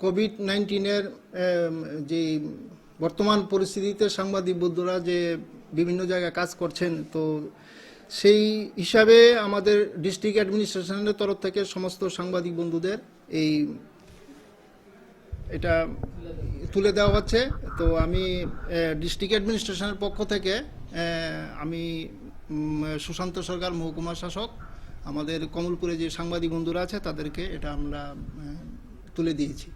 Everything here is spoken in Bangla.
কোভিড-19-এর যে বর্তমান পরিস্থিতিতে সাংবাদিক বন্ধুরা যে বিভিন্ন জায়গায় কাজ করছেন, তো সেই হিসাবে আমাদের ডিস্ট্রিক্ট অ্যাডমিনিস্ট্রেশনের তরফ থেকে সমস্ত সাংবাদিক বন্ধুদের এটা তুলে দেওয়া হচ্ছে। তো আমি ডিস্ট্রিক্ট অ্যাডমিনিস্ট্রেশনের পক্ষ থেকে আমি সুশান্ত সরকার মহকুমা শাসক, আমাদের কমলপুরে যে সাংবাদিক বন্ধুরা আছে তাদেরকে এটা আমরা তুলে দিয়েছি।